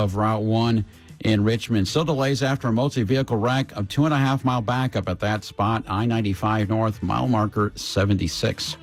of Route 1 in Richmond. Still delays after a multi-vehicle wreck of 2.5-mile backup at that spot. I-95 North, mile marker 76.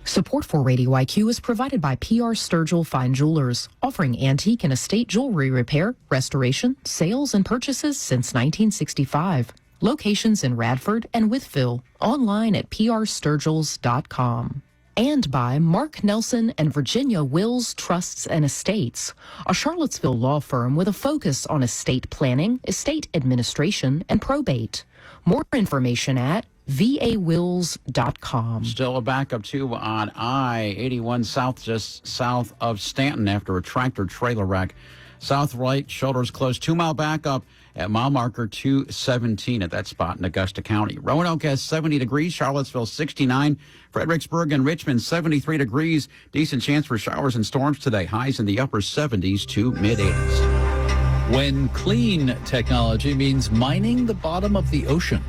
Support for Radio IQ is provided by PR Sturgill Fine Jewelers, offering antique and estate jewelry repair, restoration, sales, and purchases since 1965. Locations in Radford and Wytheville. Online at prsturgills.com. And by Mark Nelson and Virginia Wills Trusts and Estates, a Charlottesville law firm with a focus on estate planning, estate administration, and probate. More information at vawills.com. Still a backup, too, on I-81 South, just south of Stanton after a tractor-trailer wreck. South right, shoulders closed, 2-mile backup at mile marker 217 at that spot in Augusta County. Roanoke has 70 degrees, Charlottesville 69, Fredericksburg and Richmond 73 degrees. Decent chance for showers and storms today. Highs in the upper 70s to mid-80s. When clean technology means mining the bottom of the ocean.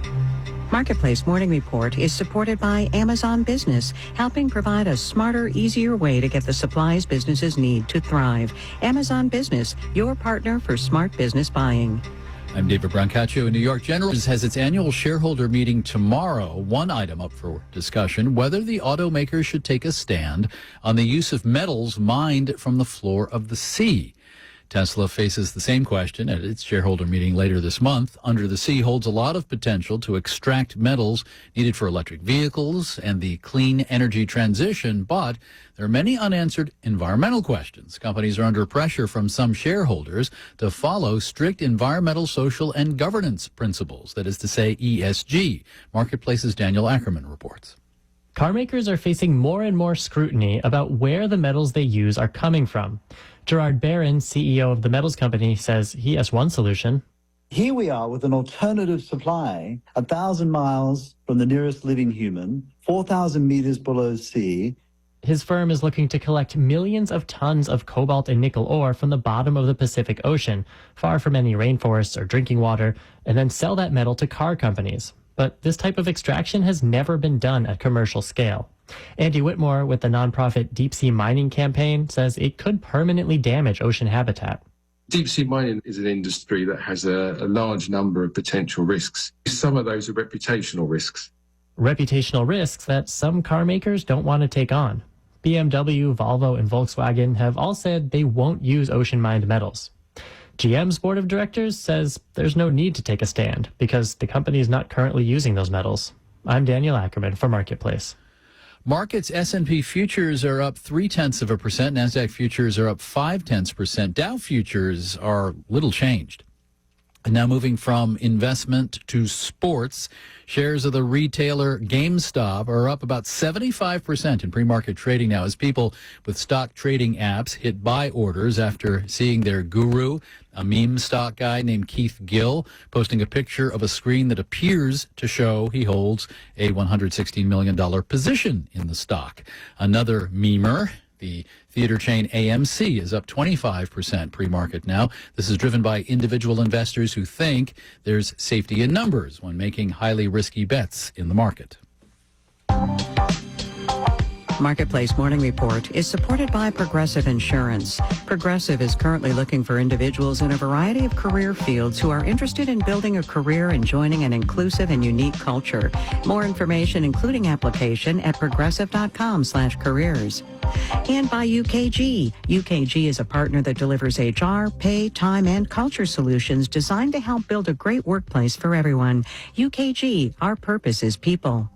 Marketplace Morning Report is supported by Amazon Business, helping provide a smarter, easier way to get the supplies businesses need to thrive. Amazon Business, your partner for smart business buying. I'm David Brancaccio. New York General has its annual shareholder meeting tomorrow. One item up for discussion, whether the automakers should take a stand on the use of metals mined from the floor of the sea. Tesla faces the same question at its shareholder meeting later this month. Under the Sea holds a lot of potential to extract metals needed for electric vehicles and the clean energy transition, but there are many unanswered environmental questions. Companies are under pressure from some shareholders to follow strict environmental, social, and governance principles, that is to say, ESG. Marketplace's Daniel Ackerman reports. Car makers are facing more and more scrutiny about where the metals they use are coming from. Gerard Barron, CEO of the metals company, says he has one solution. Here we are with an alternative supply, 1,000 miles from the nearest living human, 4,000 meters below sea. His firm is looking to collect millions of tons of cobalt and nickel ore from the bottom of the Pacific Ocean, far from any rainforests or drinking water, and then sell that metal to car companies. But this type of extraction has never been done at commercial scale. Andy Whitmore with the nonprofit Deep Sea Mining Campaign says it could permanently damage ocean habitat. Deep sea mining is an industry that has a large number of potential risks. Some of those are reputational risks. Reputational risks that some car makers don't want to take on. BMW, Volvo, and Volkswagen have all said they won't use ocean-mined metals. GM's board of directors says there's no need to take a stand because the company is not currently using those metals. I'm Daniel Ackerman for Marketplace. Markets, S&P futures are up 0.3%. NASDAQ futures are up 0.5%. Dow futures are little changed. And now moving from investment to sports, shares of the retailer GameStop are up about 75% in pre-market trading now as people with stock trading apps hit buy orders after seeing their guru, a meme stock guy named Keith Gill, posting a picture of a screen that appears to show he holds a $116 million position in the stock. Another memer, the theater chain AMC, is up 25% pre-market now. This is driven by individual investors who think there's safety in numbers when making highly risky bets in the market. Marketplace Morning Report is supported by Progressive Insurance. Progressive is currently looking for individuals in a variety of career fields who are interested in building a career and joining an inclusive and unique culture. More information, including application, at progressive.com/careers. And by UKG. UKG is a partner that delivers HR, pay, time, and culture solutions designed to help build a great workplace for everyone. UKG, our purpose is people.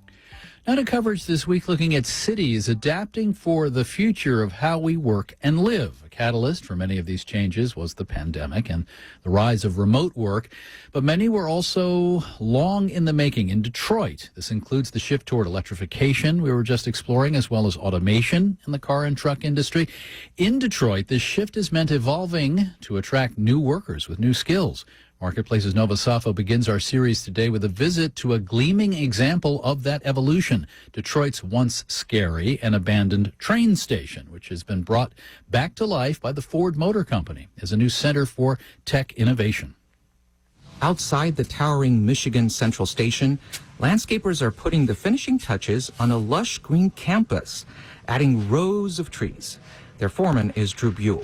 Now to coverage this week looking at cities adapting for the future of how we work and live. A catalyst for many of these changes was the pandemic and the rise of remote work, but many were also long in the making. In Detroit, this includes the shift toward electrification we were just exploring, as well as automation in the car and truck industry. In Detroit, this shift has meant evolving to attract new workers with new skills. Marketplace's Nova Safo begins our series today with a visit to a gleaming example of that evolution, Detroit's once scary and abandoned train station, which has been brought back to life by the Ford Motor Company as a new center for tech innovation. Outside the towering Michigan Central Station, landscapers are putting the finishing touches on a lush green campus, adding rows of trees. Their foreman is Drew Buell.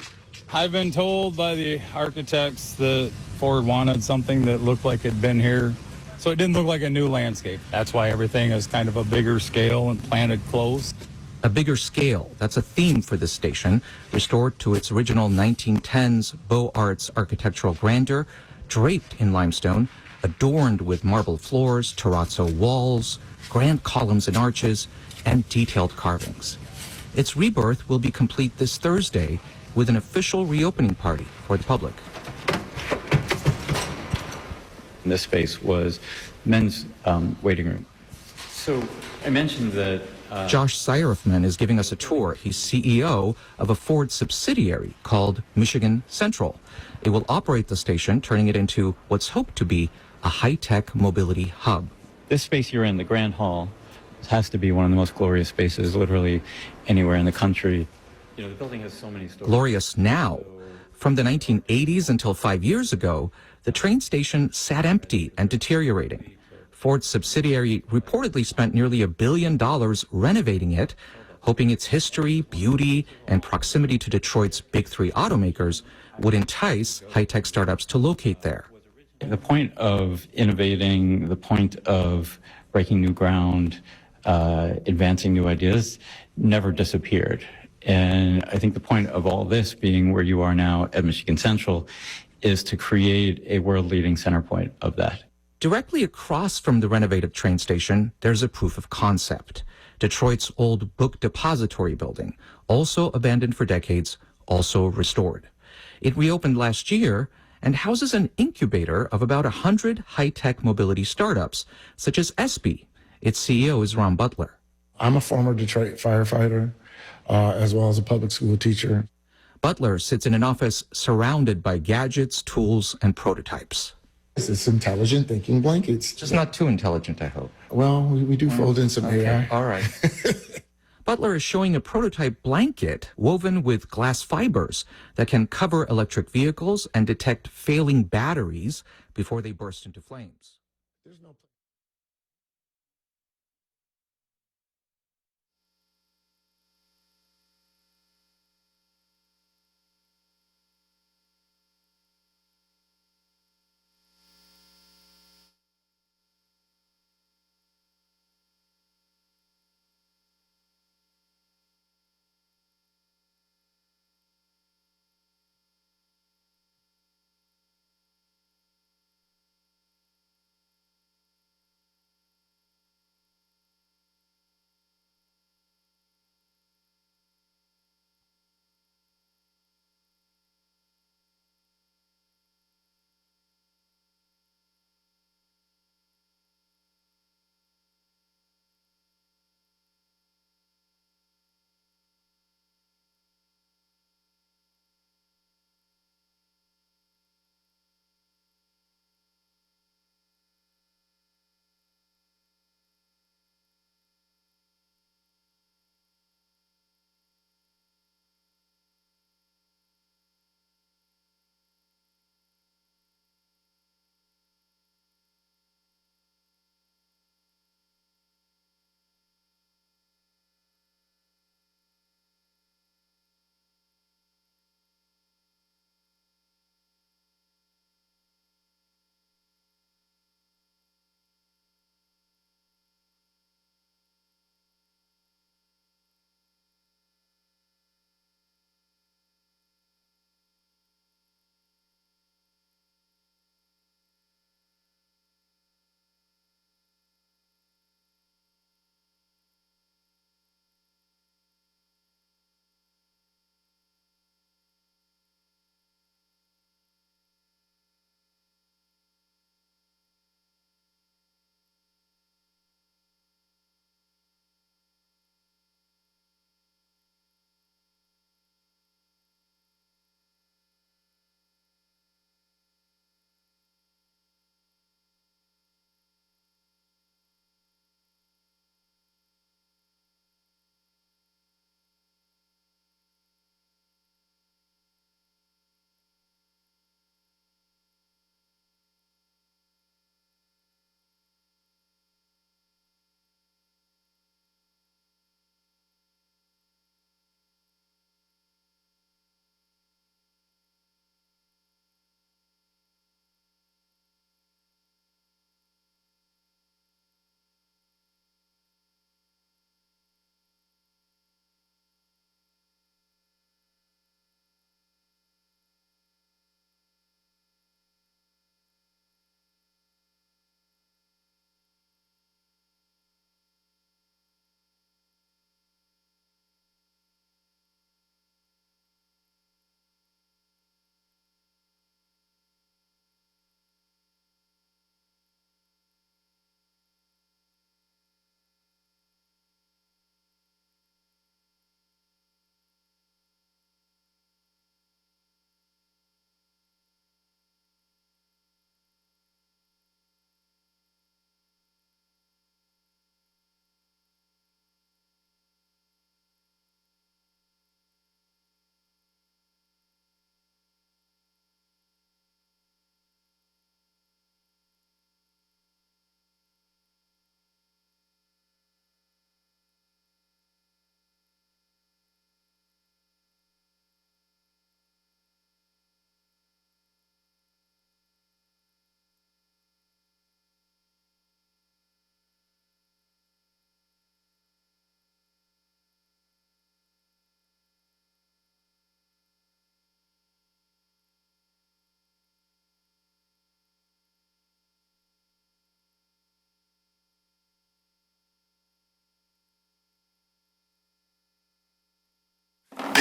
I've been told by the architects that Ford wanted something that looked like it'd been here. So it didn't look like a new landscape. That's why everything is kind of a bigger scale and planted close. A bigger scale, that's a theme for this station, restored to its original 1910s Beaux Arts architectural grandeur, draped in limestone, adorned with marble floors, terrazzo walls, grand columns and arches, and detailed carvings. Its rebirth will be complete this Thursday with an official reopening party for the public. This space was men's waiting room. So I mentioned that Josh Seierfman is giving us a tour. He's CEO of a Ford subsidiary called Michigan Central. It will operate the station, turning it into what's hoped to be a high-tech mobility hub. this space you're in, the Grand Hall, has to be one of the most glorious spaces literally anywhere in the country. You know, the building has so many stories. Glorious now. From the 1980s until 5 years ago, the train station sat empty and deteriorating. Ford's subsidiary reportedly spent nearly $1 billion renovating it, hoping its history, beauty, and proximity to Detroit's big three automakers would entice high-tech startups to locate there. The point of innovating, the point of breaking new ground, advancing new ideas never disappeared. And I think the point of all this being where you are now at Michigan Central is to create a world-leading center point of that. Directly across from the renovated train station, there's a proof of concept. Detroit's old book depository building, also abandoned for decades, also restored. It reopened last year and houses an incubator of about 100 high-tech mobility startups, such as Espy. Its CEO is Ron Butler. I'm a former Detroit firefighter, as well as a public school teacher. Butler sits in an office surrounded by gadgets, tools, and prototypes. It's intelligent thinking blankets. Just not too intelligent, I hope. Well, we do fold in some AI. All right. Butler is showing a prototype blanket woven with glass fibers that can cover electric vehicles and detect failing batteries before they burst into flames. There's no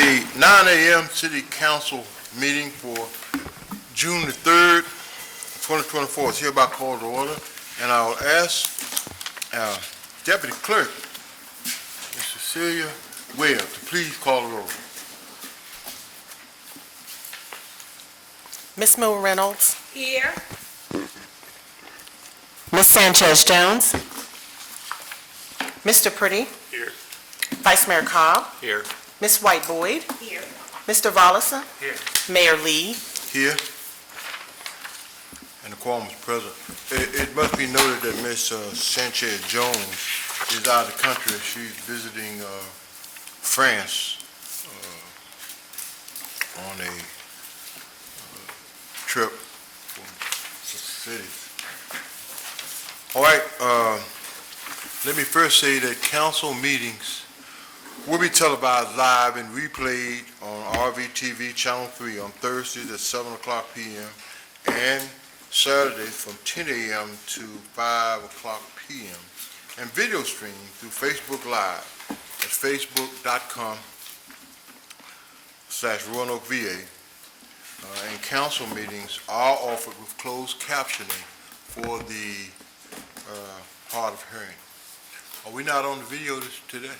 The 9 a.m. City Council meeting for June the 3rd, 2024 is hereby called to order, and I'll ask our Deputy Clerk, Ms. Cecilia Webb, to please call the roll. Ms. Moon Reynolds. Here. Ms. Sanchez Jones. Mr. Pretty. Here. Vice Mayor Cobb. Here. Ms. White Boyd. Here. Mr. Volleson. Here. Mayor Lee. Here. And the quorum is present. It must be noted that Ms. Sanchez Jones is out of the country. She's visiting France on a trip from cities. All right, let me first say that council meetings will be televised live and replayed on RVTV Channel 3 on Thursdays at 7 o'clock p.m. and Saturdays from 10 a.m. to 5 o'clock p.m. and video streamed through Facebook Live at facebook.com/RoanokeVA. And council meetings are offered with closed captioning for the hard of hearing. Are we not on the video today?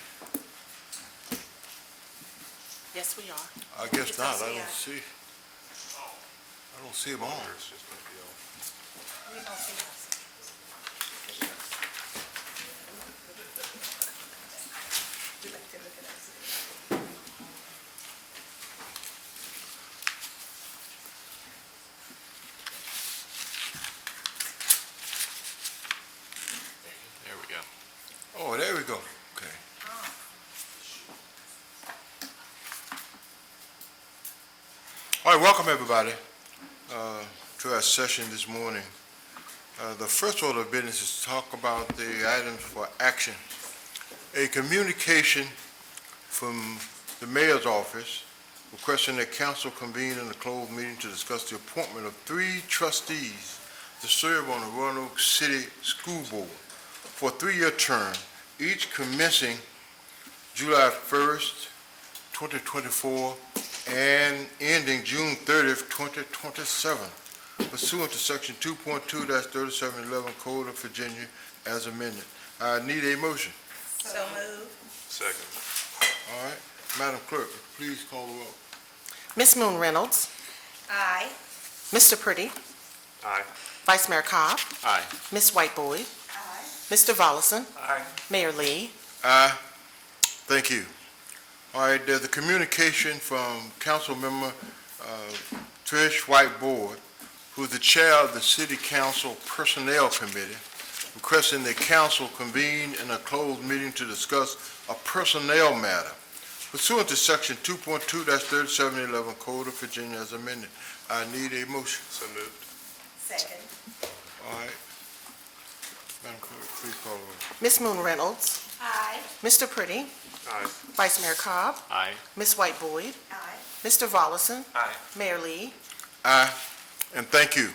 Yes, we are. I guess not. I don't see them on. We don't see us. You like to look at us. There we go. Oh, there we go. Okay. All right, welcome everybody to our session this morning. The first order of business is to talk about the items for action. A communication from the mayor's office requesting that council convene in a closed meeting to discuss the appointment of 3 trustees to serve on the Roanoke City School Board for a 3-year term, each commencing July 1st, 2024, and ending June 30th, 2027, pursuant to Section 2.2-3711 Code of Virginia as amended. I need a motion. So moved. Second. All right, Madam Clerk, please call the roll. Ms. Moon Reynolds. Aye. Mr. Pretty. Aye. Vice Mayor Cobb. Aye. Ms. White Boyd. Aye. Mr. Volleson. Aye. Mayor Lee. Aye. Thank you. All right, there's a communication from Council Member Trish White Boyd, who's the chair of the City Council Personnel Committee, requesting that council convene in a closed meeting to discuss a personnel matter pursuant to Section 2.2-3711 Code of Virginia as amended. I need a motion. So moved. Second. All right. Madam Clerk, please call the roll. Ms. Moon Reynolds. Aye. Mr. Pretty. Aye. Vice Mayor Cobb. Aye. Ms. White Boyd. Aye. Mr. Volleson. Aye. Mayor Lee. Aye, and thank you.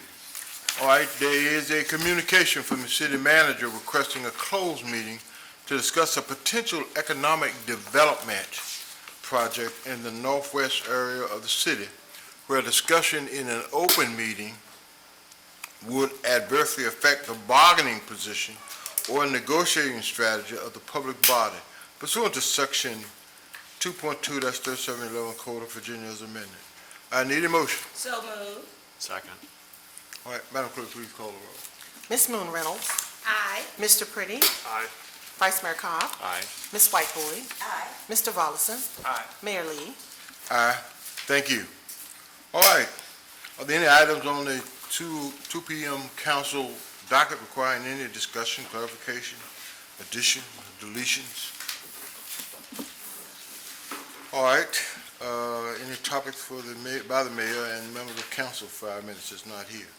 All right, there is a communication from the city manager requesting a closed meeting to discuss a potential economic development project in the northwest area of the city, where discussion in an open meeting would adversely affect the bargaining position or negotiating strategy of the public body pursuant to Section 2.2-3711 Code of Virginia as amended. I need a motion. So moved. Second. All right, Madam Clerk, please call the roll. Ms. Moon Reynolds. Aye. Mr. Pretty. Aye. Vice Mayor Cobb. Aye. Ms. White Boyd. Aye. Mr. Volleson. Aye. Mayor Lee. Aye. Thank you. All right. Are there any items on the 2 p.m. council docket requiring any discussion, clarification, addition, deletions? All right. Any topics for by the mayor and members of council 5 minutes that's not here,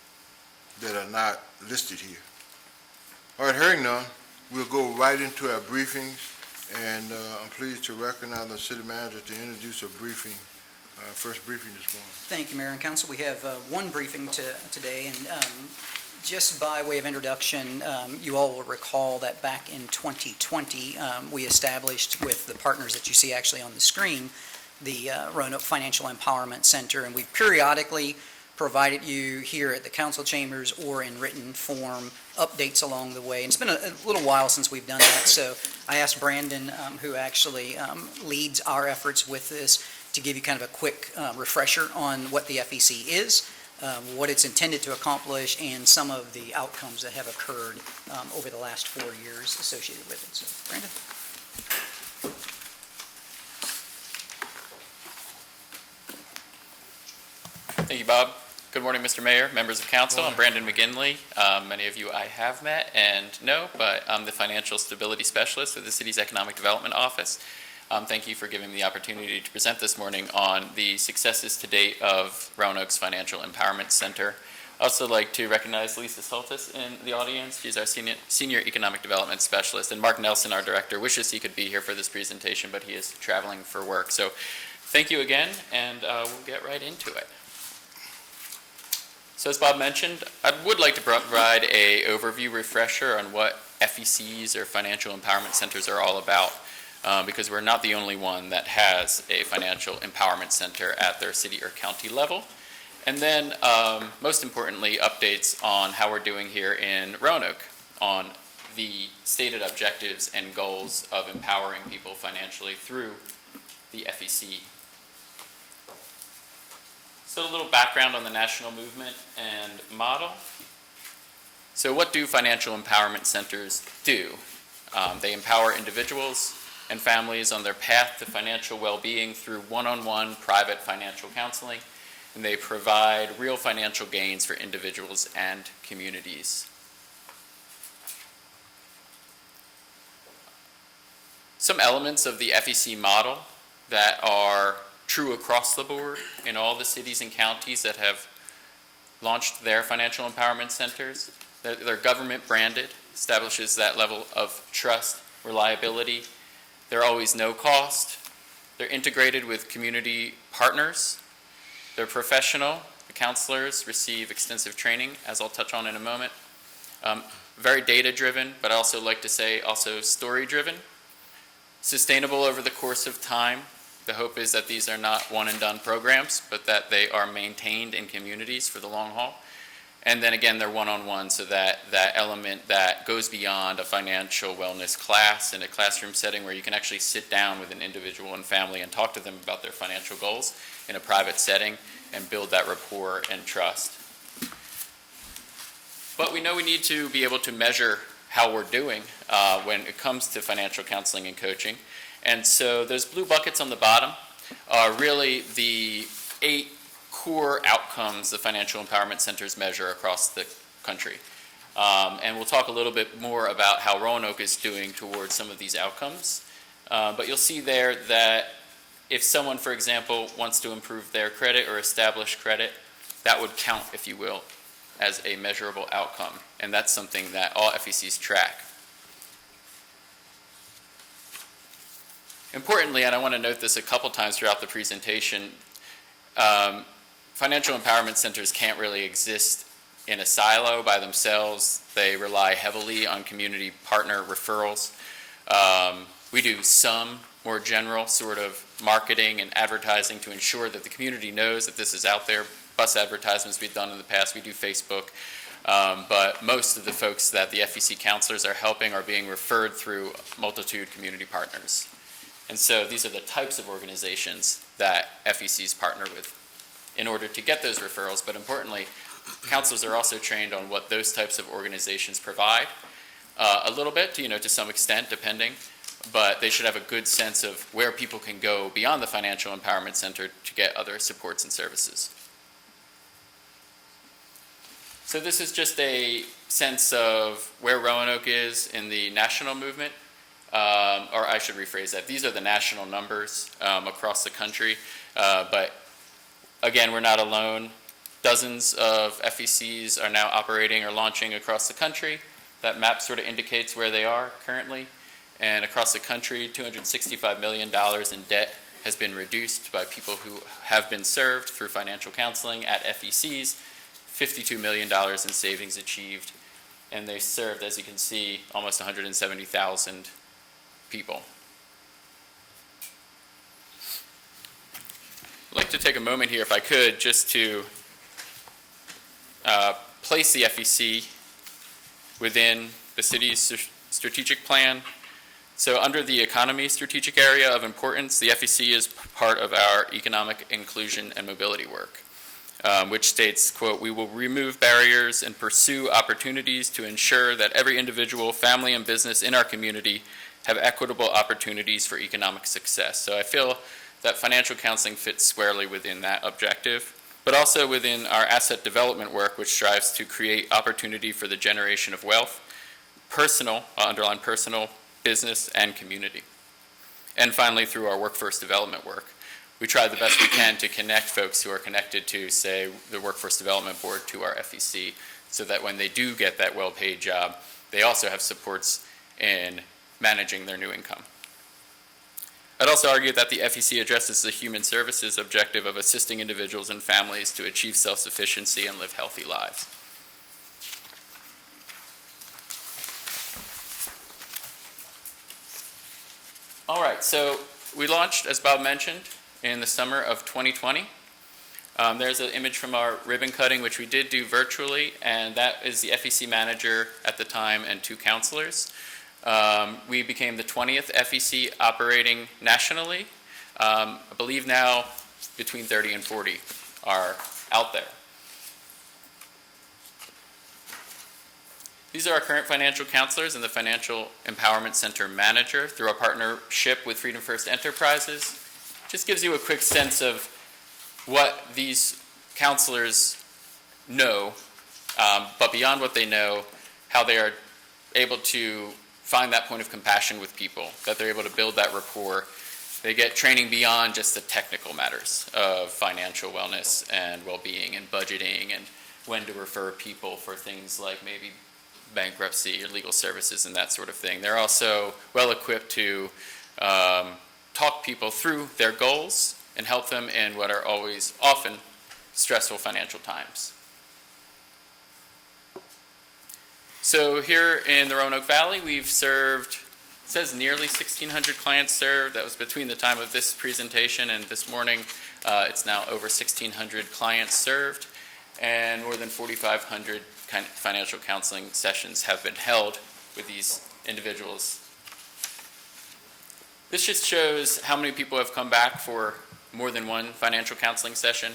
that are not listed here? All right, hearing none, we'll go right into our briefings, and I'm pleased to recognize the city manager to introduce a briefing, first briefing this morning. Thank you, Mayor and Council. We have one briefing today, and just by way of introduction, you all will recall that back in 2020, we established with the partners that you see actually on the screen the Roanoke Financial Empowerment Center, and we've periodically provided you here at the council chambers or in written form updates along the way. And it's been a little while since we've done that, so I asked Brandon, who actually leads our efforts with this, to give you kind of a quick refresher on what the FEC is, what it's intended to accomplish, and some of the outcomes that have occurred over the last 4 years associated with it. So, Brandon? Thank you, Bob. Good morning, Mr. Mayor, members of council. I'm Brandon McGinley. Many of you I have met and know, but I'm the Financial Stability Specialist at the city's Economic Development Office. Thank you for giving me the opportunity to present this morning on the successes to date of Roanoke's Financial Empowerment Center. I'd also like to recognize Lisa Soltis in the audience. She's our Senior Economic Development Specialist, and Mark Nelson, our Director, wishes he could be here for this presentation, but he is traveling for work. So thank you again, and we'll get right into it. So as Bob mentioned, I would like to provide an overview refresher on what FECs or Financial Empowerment Centers are all about, because we're not the only one that has a Financial Empowerment Center at their city or county level. And then, most importantly, updates on how we're doing here in Roanoke on the stated objectives and goals of empowering people financially through the FEC. So a little background on the national movement and model. So what do financial empowerment centers do? They empower individuals and families on their path to financial well-being through one-on-one private financial counseling, and they provide real financial gains for individuals and communities. Some elements of the FEC model that are true across the board in all the cities and counties that have launched their financial empowerment centers. They're government branded, establishes that level of trust, reliability. They're always no cost. They're integrated with community partners. They're professional. The counselors receive extensive training, as I'll touch on in a moment. Very data driven, but I also like to say also story driven. Sustainable over the course of time. The hope is that these are not one and done programs, but that they are maintained in communities for the long haul. And then again, they're one-on-one, so that element that goes beyond a financial wellness class in a classroom setting where you can actually sit down with an individual and family and talk to them about their financial goals in a private setting and build that rapport and trust. But we know we need to be able to measure how we're doing when it comes to financial counseling and coaching. And so those blue buckets on the bottom are really the 8 core outcomes the financial empowerment centers measure across the country. And we'll talk a little bit more about how Roanoke is doing towards some of these outcomes. But you'll see there that if someone, for example, wants to improve their credit or establish credit, that would count, if you will, as a measurable outcome. And that's something that all FECs track. Importantly, and I want to note this a couple times throughout the presentation, financial empowerment centers can't really exist in a silo by themselves. They rely heavily on community partner referrals. We do some more general sort of marketing and advertising to ensure that the community knows that this is out there. Bus advertisements we've done in the past, we do Facebook. But most of the folks that the FEC counselors are helping are being referred through multitude community partners. And so these are the types of organizations that FECs partner with in order to get those referrals. But importantly, counselors are also trained on what those types of organizations provide. A little bit, to some extent, depending. But they should have a good sense of where people can go beyond the Financial Empowerment Center to get other supports and services. So this is just a sense of where Roanoke is in the national movement. Or I should rephrase that. These are the national numbers across the country. But again, we're not alone. Dozens of FECs are now operating or launching across the country. That map sort of indicates where they are currently. And across the country, $265 million in debt has been reduced by people who have been served through financial counseling at FECs, $52 million in savings achieved. And they served, as you can see, almost 170,000 people. I'd like to take a moment here, if I could, just to place the FEC within the city's strategic plan. So under the economy strategic area of importance, the FEC is part of our economic inclusion and mobility work, which states, quote, "We will remove barriers and pursue opportunities to ensure that every individual, family, and business in our community have equitable opportunities for economic success." So I feel that financial counseling fits squarely within that objective, but also within our asset development work, which strives to create opportunity for the generation of wealth, personal, I'll underline personal, business, and community. And finally, through our workforce development work, we try the best we can to connect folks who are connected to, say, the Workforce Development Board to our FEC, so that when they do get that well-paid job, they also have supports in managing their new income. I'd also argue that the FEC addresses the human services objective of assisting individuals and families to achieve self-sufficiency and live healthy lives. All right, so we launched, as Bob mentioned, in the summer of 2020. There's an image from our ribbon cutting, which we did do virtually, and that is the FEC manager at the time and 2 counselors. We became the 20th FEC operating nationally. I believe now between 30 and 40 are out there. These are our current financial counselors and the Financial Empowerment Center manager through our partnership with Freedom First Enterprises. Just gives you a quick sense of what these counselors know, but beyond what they know, how they are able to find that point of compassion with people, that they're able to build that rapport. They get training beyond just the technical matters of financial wellness and well-being and budgeting and when to refer people for things like maybe bankruptcy or legal services and that sort of thing. They're also well equipped to talk people through their goals and help them in what are always often stressful financial times. So here in the Roanoke Valley, we've served, it says nearly 1,600 clients served. That was between the time of this presentation and this morning. It's now over 1,600 clients served, and more than 4,500 financial counseling sessions have been held with these individuals. This just shows how many people have come back for more than one financial counseling session.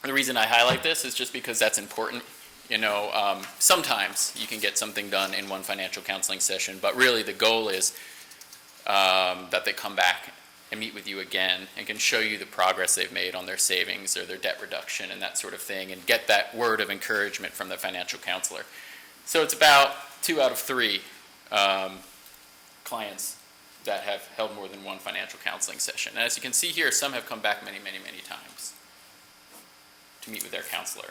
The reason I highlight this is just because that's important. You know, sometimes you can get something done in one financial counseling session, but really the goal is that they come back and meet with you again and can show you the progress they've made on their savings or their debt reduction and that sort of thing, and get that word of encouragement from the financial counselor. So it's about 2 out of 3 clients that have held more than one financial counseling session. And as you can see here, some have come back many, many, many times to meet with their counselor.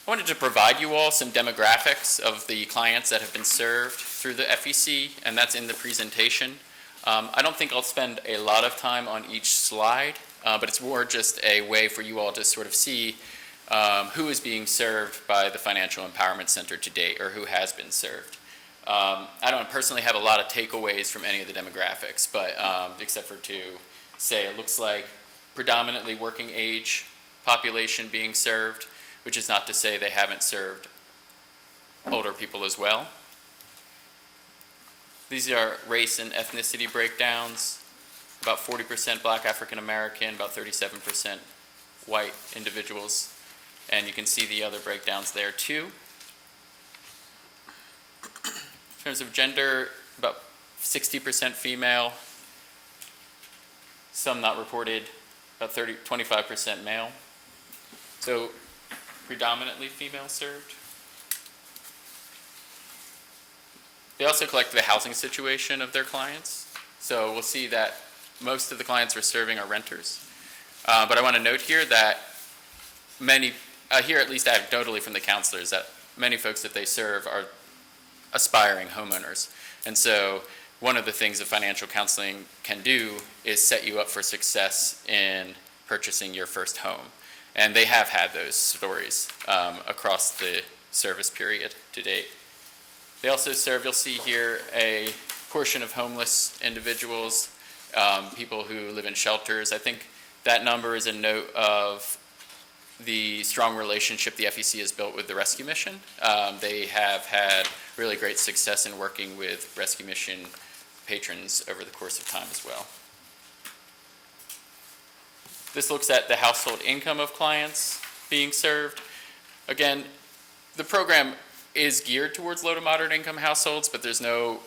I wanted to provide you all some demographics of the clients that have been served through the FEC, and that's in the presentation. I don't think I'll spend a lot of time on each slide, but it's more just a way for you all to sort of see who is being served by the Financial Empowerment Center to date, or who has been served. I don't personally have a lot of takeaways from any of the demographics, but except for to say it looks like predominantly working age population being served, which is not to say they haven't served older people as well. These are race and ethnicity breakdowns, about 40% Black African American, about 37% white individuals, and you can see the other breakdowns there too. In terms of gender, about 60% female, some not reported, about 25% male. So predominantly female served. They also collect the housing situation of their clients. So we'll see that most of the clients we're serving are renters. But I want to note here that many, here at least anecdotally from the counselors, that many folks that they serve are aspiring homeowners. And so one of the things that financial counseling can do is set you up for success in purchasing your first home. And they have had those stories across the service period to date. They also serve, you'll see here, a portion of homeless individuals people who live in shelters. I think that number is a note of the strong relationship the FEC has built with the rescue mission. They have had really great success in working with rescue mission patrons over the course of time as well. This looks at the household income of clients being served. Again, the program is geared towards low to moderate income households, but there's no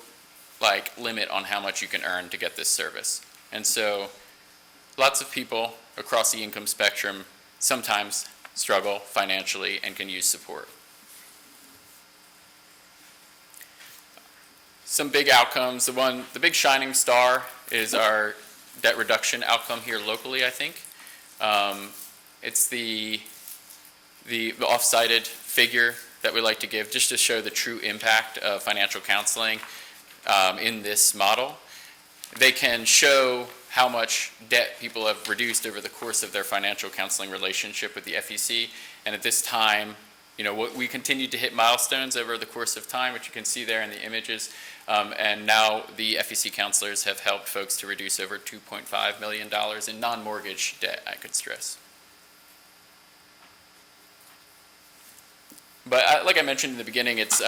limit on how much you can earn to get this service. And so lots of people across the income spectrum sometimes struggle financially and can use support. Some big outcomes. The big shining star is our debt reduction outcome here locally, I think. It's the off-cited figure that we like to give just to show the true impact of financial counseling in this model. They can show how much debt people have reduced over the course of their financial counseling relationship with the FEC. And at this time, we continued to hit milestones over the course of time, which you can see there in the images. And now the FEC counselors have helped folks to reduce over $2.5 million in non-mortgage debt, I could stress. But like I mentioned in the beginning, it's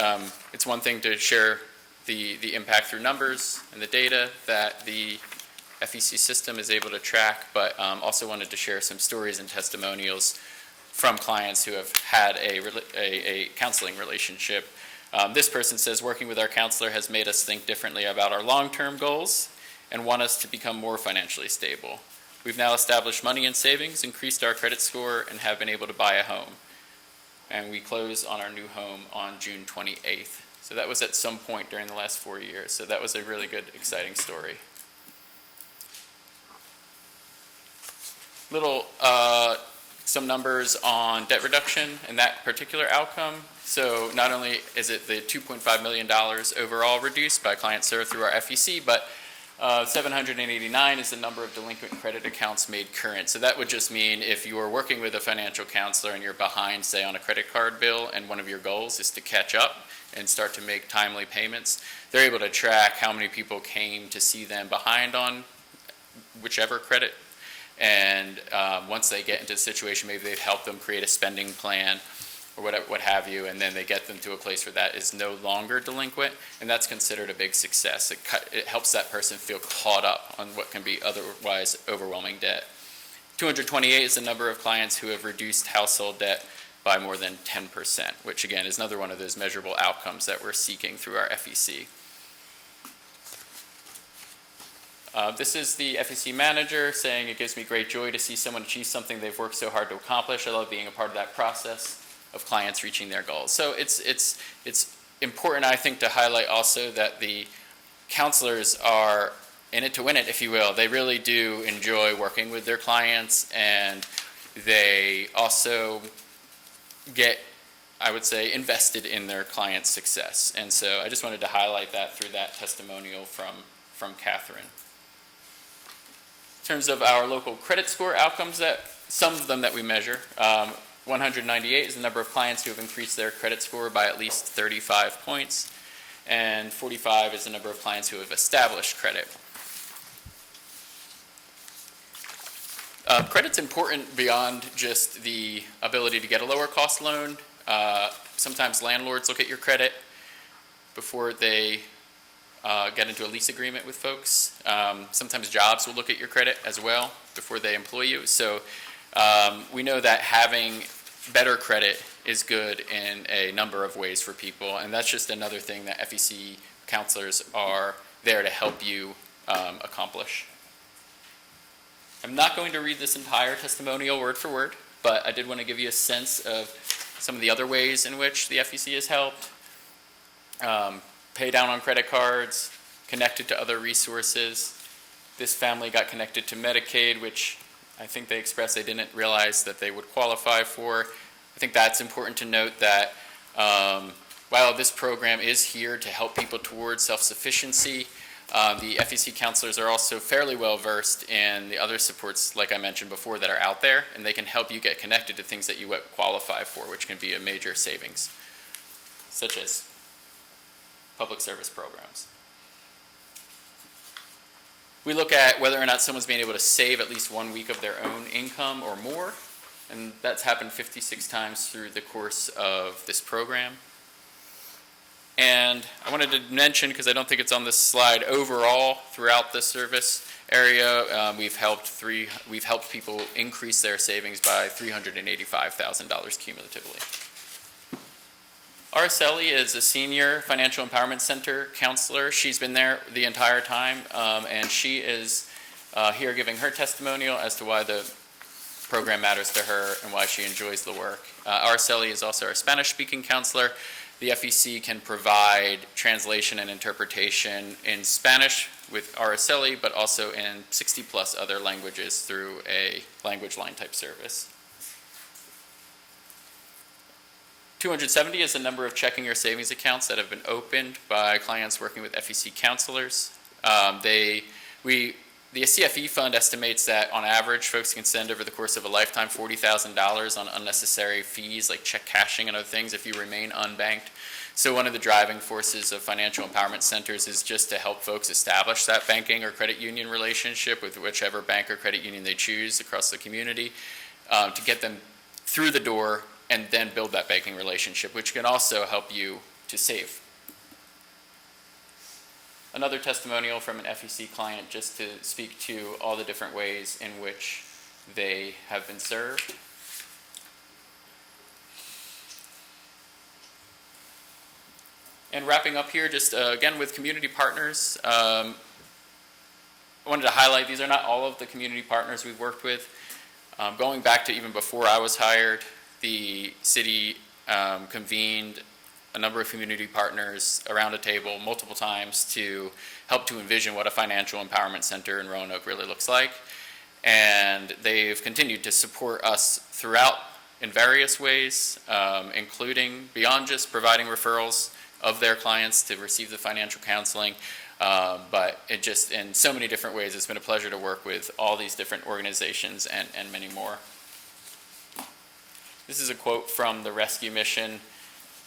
one thing to share the impact through numbers and the data that the FEC system is able to track, but also wanted to share some stories and testimonials from clients who have had a counseling relationship. This person says, working with our counselor has made us think differently about our long-term goals and want us to become more financially stable. We've now established money and savings, increased our credit score, and have been able to buy a home. And we close on our new home on June 28th. So that was at some point during the last 4 years. So that was a really good, exciting story. Some numbers on debt reduction and that particular outcome. So not only is it the $2.5 million overall reduced by clients served through our FEC, but 789 is the number of delinquent credit accounts made current. So that would just mean if you're working with a financial counselor and you're behind, say, on a credit card bill, and one of your goals is to catch up and start to make timely payments, they're able to track how many people came to see them behind on whichever credit. And once they get into a situation, maybe they've helped them create a spending plan or what have you, and then they get them to a place where that is no longer delinquent, and that's considered a big success. It helps that person feel caught up on what can be otherwise overwhelming debt. 228 is the number of clients who have reduced household debt by more than 10%, which again is another one of those measurable outcomes that we're seeking through our FEC. This is the FEC manager saying, it gives me great joy to see someone achieve something they've worked so hard to accomplish. I love being a part of that process of clients reaching their goals. So it's important, I think, to highlight also that the counselors are in it to win it, if you will. They really do enjoy working with their clients, and they also get, I would say, invested in their client's success. And so I just wanted to highlight that through that testimonial from Catherine. In terms of our local credit score outcomes, that some of them that we measure, 198 is the number of clients who have increased their credit score by at least 35 points, and 45 is the number of clients who have established credit. Credit's important beyond just the ability to get a lower cost loan. Sometimes landlords look at your credit before they get into a lease agreement with folks. Sometimes jobs will look at your credit as well before they employ you. So we know that having better credit is good in a number of ways for people, and that's just another thing that FEC counselors are there to help you accomplish. I'm not going to read this entire testimonial word for word, but I did want to give you a sense of some of the other ways in which the FEC has helped. Pay down on credit cards, connected to other resources. This family got connected to Medicaid, which I think they expressed they didn't realize that they would qualify for. I think that's important to note that while this program is here to help people towards self-sufficiency, the FEC counselors are also fairly well versed in the other supports, like I mentioned before, that are out there, and they can help you get connected to things that you qualify for, which can be a major savings, such as public service programs. We look at whether or not someone's being able to save at least 1 week of their own income or more, and that's happened 56 times through the course of this program. And I wanted to mention, because I don't think it's on this slide, overall throughout the service area, we've helped people increase their savings by $385,000 cumulatively. Araceli is a senior Financial Empowerment Center counselor. She's been there the entire time, and she is here giving her testimonial as to why the program matters to her and why she enjoys the work. Araceli is also our Spanish-speaking counselor. The FEC can provide translation and interpretation in Spanish with Araceli, but also in 60-plus other languages through a language line type service. 270 is the number of checking or savings accounts that have been opened by clients working with FEC counselors. The CFE fund estimates that on average, folks can send over the course of a lifetime $40,000 on unnecessary fees like check cashing and other things if you remain unbanked. So one of the driving forces of financial empowerment centers is just to help folks establish that banking or credit union relationship with whichever bank or credit union they choose across the community, to get them through the door and then build that banking relationship, which can also help you to save. Another testimonial from an FEC client just to speak to all the different ways in which they have been served. And wrapping up here, just again with community partners, I wanted to highlight these are not all of the community partners we've worked with. Going back to even before I was hired, the city convened a number of community partners around a table multiple times to help to envision what a financial empowerment center in Roanoke really looks like. And they've continued to support us throughout in various ways, including beyond just providing referrals of their clients to receive the financial counseling, but it just in so many different ways. It's been a pleasure to work with all these different organizations and many more. This is a quote from the rescue mission.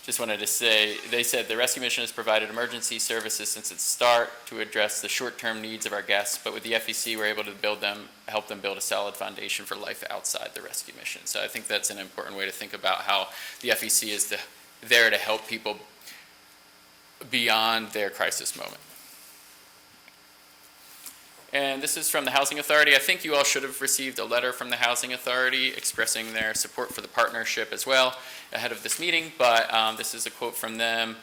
Just wanted to say, they said, the rescue mission has provided emergency services since its start to address the short-term needs of our guests, but with the FEC, we're able to help them build a solid foundation for life outside the rescue mission. So I think that's an important way to think about how the FEC is there to help people beyond their crisis moment. And this is from the Housing Authority. I think you all should have received a letter from the Housing Authority expressing their support for the partnership as well ahead of this meeting, but this is a quote from them.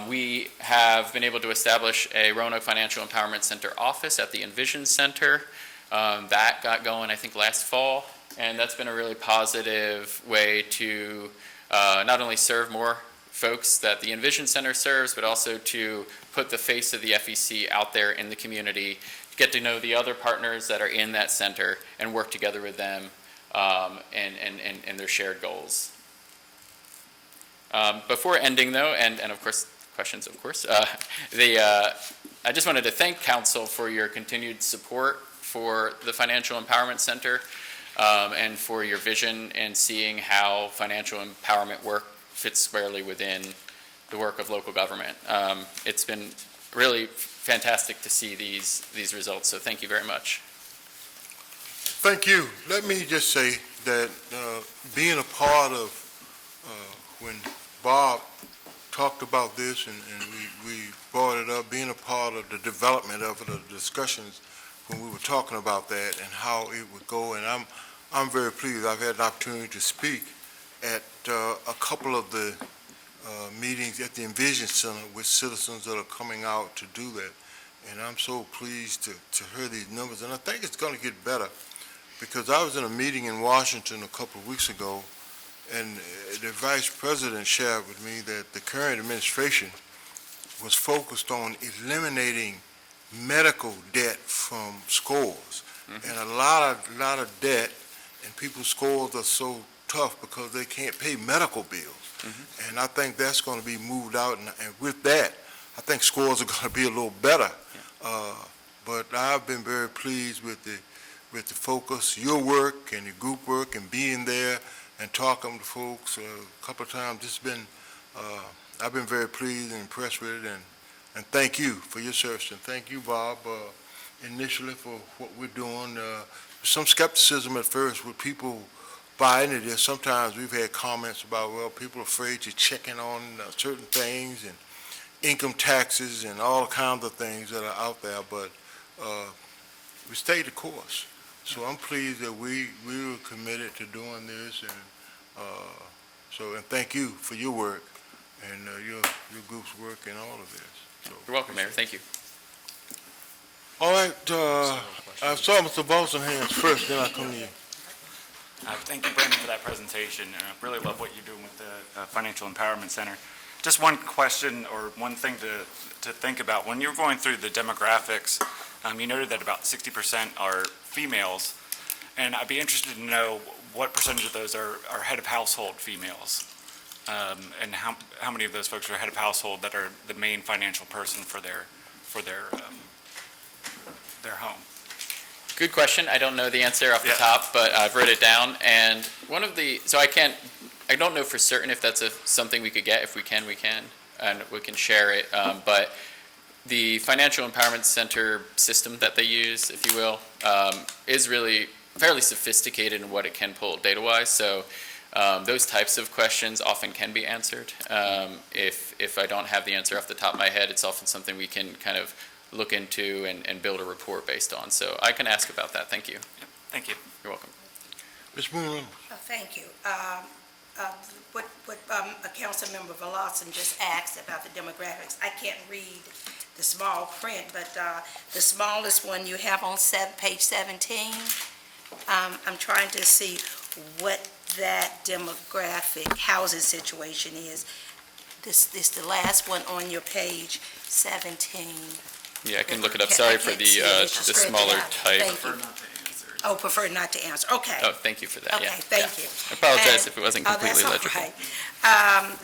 We have been able to establish a Roanoke Financial Empowerment Center office at the Envision Center. That got going, I think, last fall, and that's been a really positive way to not only serve more folks that the Envision Center serves, but also to put the face of the FEC out there in the community, get to know the other partners that are in that center and work together with them and their shared goals. Before ending though, and of course, questions of course, I just wanted to thank Council for your continued support for the Financial Empowerment Center and for your vision and seeing how financial empowerment work fits squarely within the work of local government. It's been really fantastic to see these results, so thank you very much. Thank you. Let me just say that being a part of when Bob talked about this and we brought it up, being a part of the development of it, the discussions when we were talking about that and how it would go, and I'm very pleased. I've had an opportunity to speak at a couple of the meetings at the Envision Center with citizens that are coming out to do that. And I'm so pleased to hear these numbers. And I think it's going to get better because I was in a meeting in Washington a couple of weeks ago, and the Vice President shared with me that the current administration was focused on eliminating medical debt from scores. Mm-hmm. And a lot of debt, and people's scores are so tough because they can't pay medical bills. Mm-hmm. And I think that's going to be moved out, and with that, I think scores are going to be a little better. Yeah. But I've been very pleased with the focus, your work and your group work, and being there and talking to folks a couple of times. It's been, I've been very pleased and impressed with it, and thank you for your service, and thank you, Bob, initially for what we're doing. Some skepticism at first with people buy into this. Sometimes we've had comments about, well, people are afraid to check in on certain things and income taxes and all kinds of things that are out there, but we stayed the course. So I'm pleased that we were committed to doing this, and and thank you for your work and your group's work in all of this. So, You're welcome, Mayor. Thank you. all right, I saw Mr. Bolson hands first, then I'll come to you. Thank you, Brandon, for that presentation. And I really love what you're doing with the Financial Empowerment Center. Just one question or one thing to think about. When you're going through the demographics, you noted that about 60% are females, and I'd be interested to know what percentage of those are head of household females, and how many of those folks are head of household that are the main financial person for their home. Good question. I don't know the answer off the top, but I've wrote it down. And I don't know for certain if that's something we could get. If we can, and we can share it. But the Financial Empowerment Center system that they use, if you will, is really fairly sophisticated in what it can pull data-wise. So those types of questions often can be answered. If I don't have the answer off the top of my head, it's often something we can kind of look into and build a report based on. So I can ask about that. Thank you. Thank you. You're welcome. Ms. Moon Reynolds. Thank you. What Councilmember Velazquez just asked about the demographics, I can't read the small print, but the smallest one you have on page 17, I'm trying to see what that demographic housing situation is. This the last one on your page 17. Yeah, I can look it up. Sorry for the smaller type. Oh, prefer not to answer. Okay. Oh, thank you for that. Okay, Yeah. thank Yeah. you. I apologize if it wasn't completely that's legible. all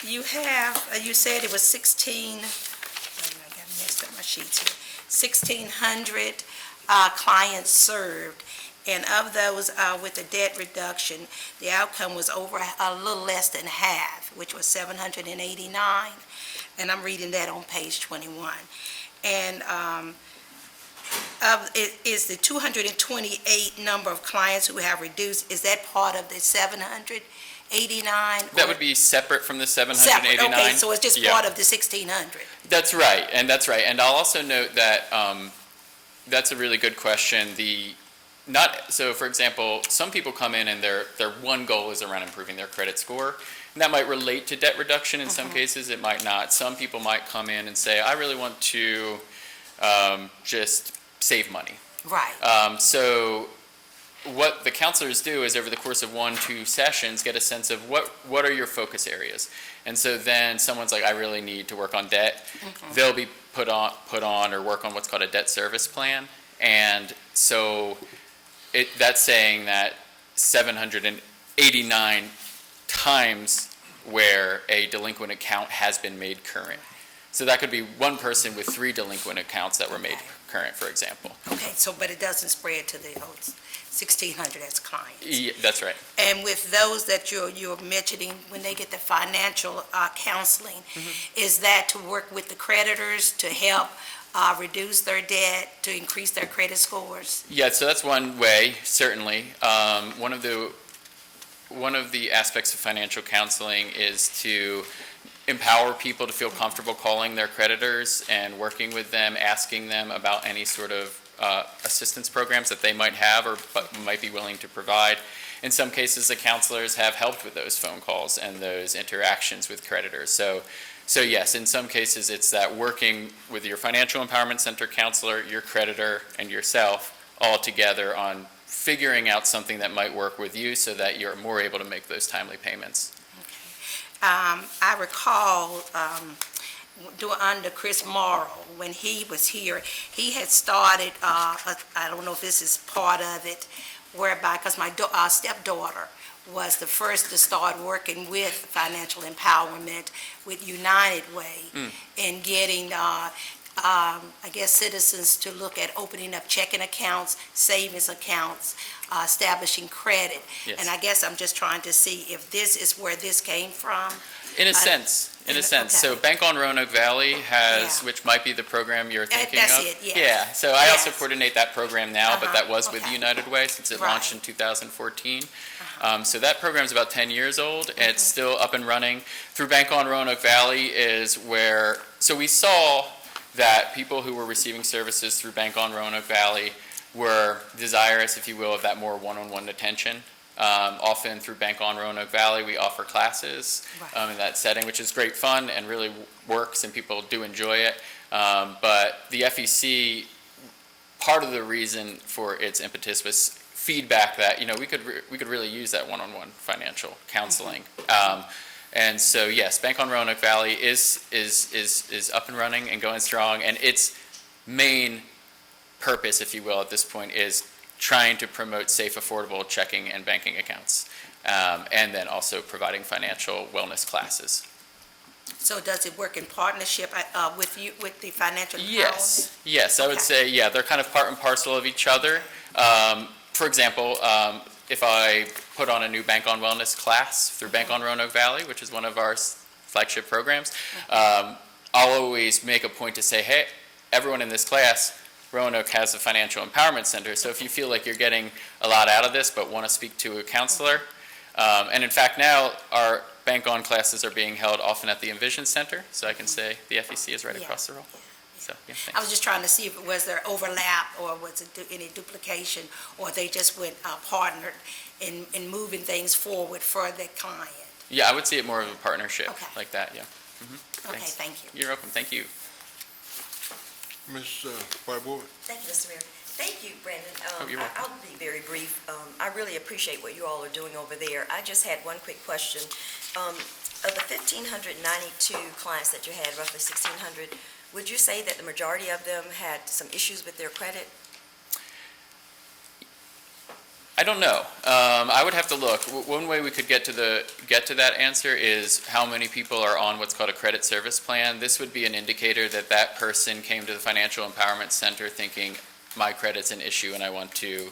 right. You said it was 16, I got messed up my sheets here, 1,600 clients served, and of those with the debt reduction, the outcome was over a little less than half, which was 789, and I'm reading that on page 21. And is the 228 number of clients who have reduced, is that part of the 789? That would be separate from the 789. Separate, okay, so it's just Yeah. part of the 1,600. That's right. And I'll also note that that's a really good question. So for example, some people come in and their one goal is around improving their credit score. And that might relate to debt reduction in some cases, it might not. Some people might come in and say, I really want to just save money. Right. So what the counselors do is over the course of 1-2 sessions, get a sense of what are your focus areas. And so then someone's like, I really need to work on debt. They'll be put on or work on what's called a debt service plan. And so that's saying that 789 times where a delinquent account has been made current. So that could be one person with 3 delinquent accounts that were made current, for example. Okay, but it doesn't spread to the 1,600 as clients. Yeah, that's right. And with those that you're mentioning, when they get the financial counseling, is that to work with the creditors to help reduce their debt, to increase their credit scores? Yeah, so that's one way, certainly. One of the aspects of financial counseling is to empower people to feel comfortable calling their creditors and working with them, asking them about any sort of assistance programs that they might have or might be willing to provide. In some cases, the counselors have helped with those phone calls and those interactions with creditors. So yes, in some cases, it's that working with your Financial Empowerment Center counselor, your creditor, and yourself all together on figuring out something that might work with you so that you're more able to make those timely payments. I recall under Chris Morrow, when he was here, he had started, I don't know if this is part of it, whereby, because my stepdaughter was the first to start working with financial empowerment with United Way in getting I guess, citizens to look at opening up checking accounts, savings accounts, establishing credit. Yes. And I guess I'm just trying to see if this is where this came from. In a sense. okay. So Bank on Roanoke Valley has, Yeah. which might be the program you're thinking That's of. it, yes. Yeah, so I also Yes. coordinate that program now, but that was with okay. United Way since it launched in Right. 2014. So that program's about 10 years old, and it's still up and running. Through Bank on Roanoke Valley is where, so we saw that people who were receiving services through Bank on Roanoke Valley were desirous, if you will, of that more one-on-one attention. Often through Bank on Roanoke Valley, we offer classes in that setting, which is great fun and really works, and people do enjoy it. But the FEC, part of the reason for its impetus was feedback that, we could really use that one-on-one financial counseling. And so, yes, Bank on Roanoke Valley is up and running and going strong, and its main purpose, if you will, at this point is trying to promote safe, affordable checking and banking accounts, and then also providing financial wellness classes. So does it work in partnership with you, with the financial Yes, I would Okay. say, yeah, they're kind of part and parcel of each other. For example, if I put on a new Bank on Wellness class through Bank on Roanoke Valley, which is one of our flagship programs, I'll always make a point to say, hey, everyone in this class, Roanoke has a financial empowerment center, so if you feel like you're getting a lot out of this but want to speak to a counselor, and in fact now our Bank on classes are being held often at the Envision Center, so I can say the FEC is right across the road. So, yeah, thanks. I was just trying to see if it was there overlap or was it any duplication, or they just went partnered in moving things forward for the client. Yeah, I would see it more of a partnership Okay. like that, yeah. Okay, Thanks. thank you. You're welcome, thank you. Ms. Whiteboard? Thank you, Mr. Mayor. Thank you, Brandon. you're welcome. I'll be very brief. I really appreciate what you all are doing over there. I just had one quick question. Of the 1,592 clients that you had, roughly 1,600, would you say that the majority of them had some issues with their credit? I don't know. I would have to look. One way we could get to that answer is how many people are on what's called a credit service plan. This would be an indicator that that person came to the Financial Empowerment Center thinking, my credit's an issue and I want to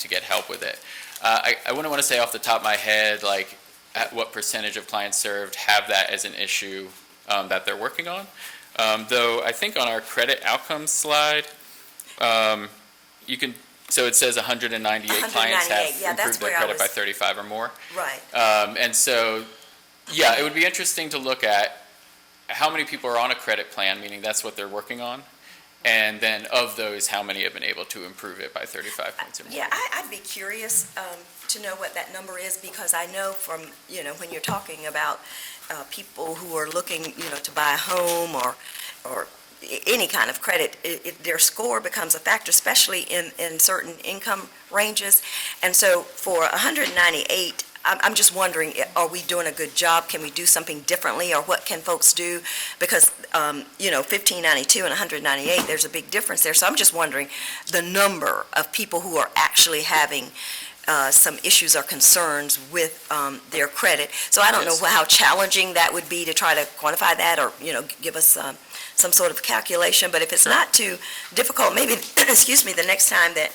get help with it. I wouldn't want to say off the top of my head, like, at what percentage of clients served have that as an issue that they're working on. Though I think on our credit outcomes slide, you can, so it says 198 clients have yeah, that's improved their where I credit by was- 35 or more. Right. And so, yeah, it would be interesting to look at how many people are on a credit plan, meaning that's what they're working on, and then of those, how many have been able to improve it by 35 points or more. Yeah, I'd be curious to know what that number is, because I know from, when you're talking about people who are looking, to buy a home or any kind of credit, their score becomes a factor, especially in certain income ranges. And so for 198, I'm just wondering, are we doing a good job? Can we do something differently, or what can folks do? Because, 1592 and 198, there's a big difference there. So I'm just wondering the number of people who are actually having some issues or concerns with their credit. So I don't Yes. know how challenging that would be to try to quantify that, or, give us some sort of calculation. But if it's not too difficult, maybe, excuse me, the next time that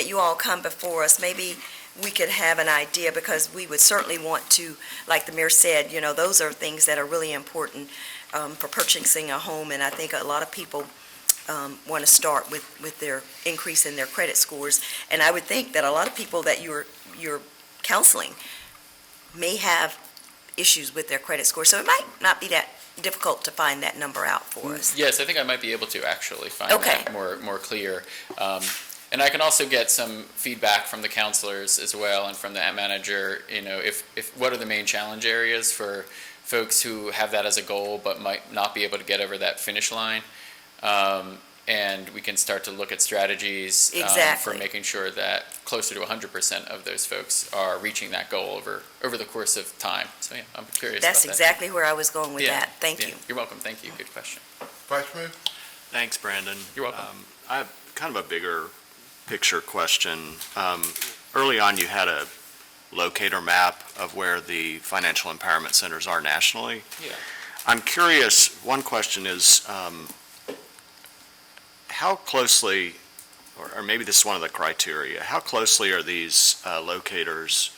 you all come before us, maybe we could have an idea, because we would certainly want to, like the mayor said, those are things that are really important for purchasing a home. And I think a lot of people want to start with their increase in their credit scores. And I would think that a lot of people that you're counseling may have issues with their credit score. So it might not be that difficult to find that number out for us. Yes, I think I might be able to actually find Okay. that more clear. And I can also get some feedback from the counselors as well, and from the manager, if what are the main challenge areas for folks who have that as a goal but might not be able to get over that finish line. And we can start to look at strategies for Exactly. making sure that closer to 100% of those folks are reaching that goal over the course of time. So, yeah, I'm curious That's about exactly where I was going with Yeah, that. Thank yeah. you. You're welcome. Thank you. Good question. Vice Mayor? Thanks, Brandon. You're welcome. I have kind of a bigger picture question. Early on, you had a locator map of where the financial empowerment centers are nationally. Yeah. I'm curious, one question is, how closely, or maybe this is one of the criteria, how closely are these locators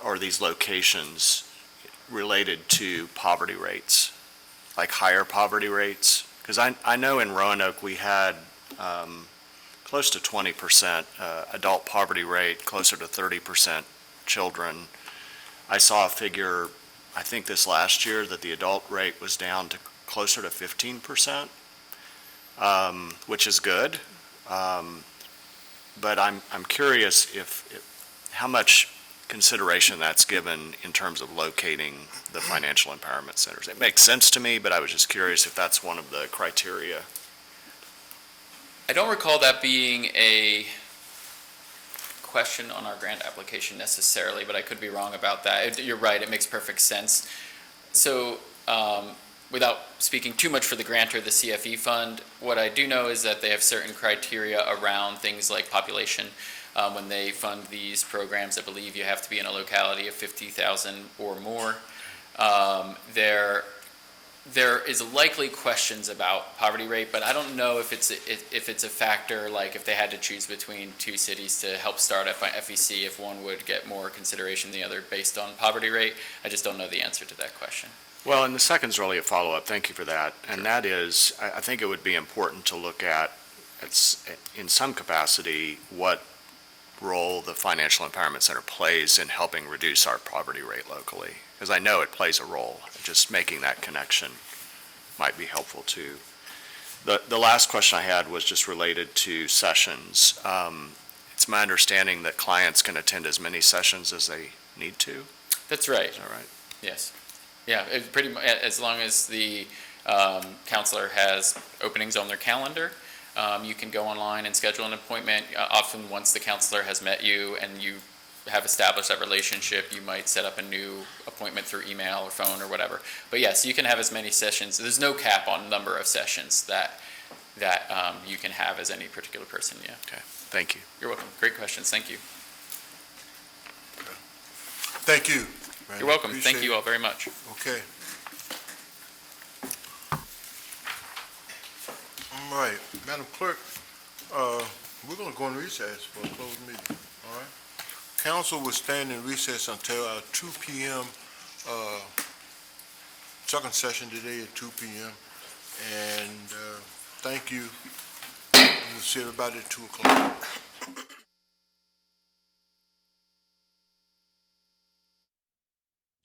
or these locations related to poverty rates, like higher poverty rates? Because I know in Roanoke we had close to 20% adult poverty rate, closer to 30% children. I saw a figure, I think this last year, that the adult rate was down to closer to 15%, which is good. But I'm curious if how much consideration that's given in terms of locating the financial empowerment centers. It makes sense to me, but I was just curious if that's one of the criteria. I don't recall that being a question on our grant application necessarily, but I could be wrong about that. You're right, it makes perfect sense. So without speaking too much for the grant or the CFE fund, what I do know is that they have certain criteria around things like population. When they fund these programs, I believe you have to be in a locality of 50,000 or more. There is likely questions about poverty rate, but I don't know if it's a factor, like if they had to choose between two cities to help start up by FEC, if one would get more consideration than the other based on poverty rate. I just don't know the answer to that question. Well, and the second's really a follow-up. Thank you for that. And that is, I think it would be important to look at, in some capacity, what role the Financial Empowerment Center plays in helping reduce our poverty rate locally. Because I know it plays a role. Just making that connection might be helpful too. The last question I had was just related to sessions. It's my understanding that clients can attend as many sessions as they need to. That's right. Is that right? Yes. Yeah, pretty much, as long as the counselor has openings on their calendar, you can go online and schedule an appointment. Often once the counselor has met you and you have established that relationship, you might set up a new appointment through email or phone or whatever. But yes, you can have as many sessions. There's no cap on number of sessions that you can have as any particular person, yeah. Okay, thank you. You're welcome. Great questions. Thank you. Thank you. Randy. You're welcome. Appreciate Thank you all very much. Okay. All right, Madam Clerk, we're going to go in recess for a closed meeting, all right? Council will stand in recess until our 2 p.m. Second session today at 2 p.m. And thank you. We'll see everybody at 2 o'clock.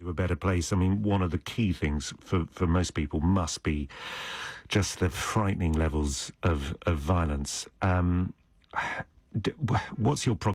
To a better place. I mean, one of the key things for most people must be just the frightening levels of violence. What's your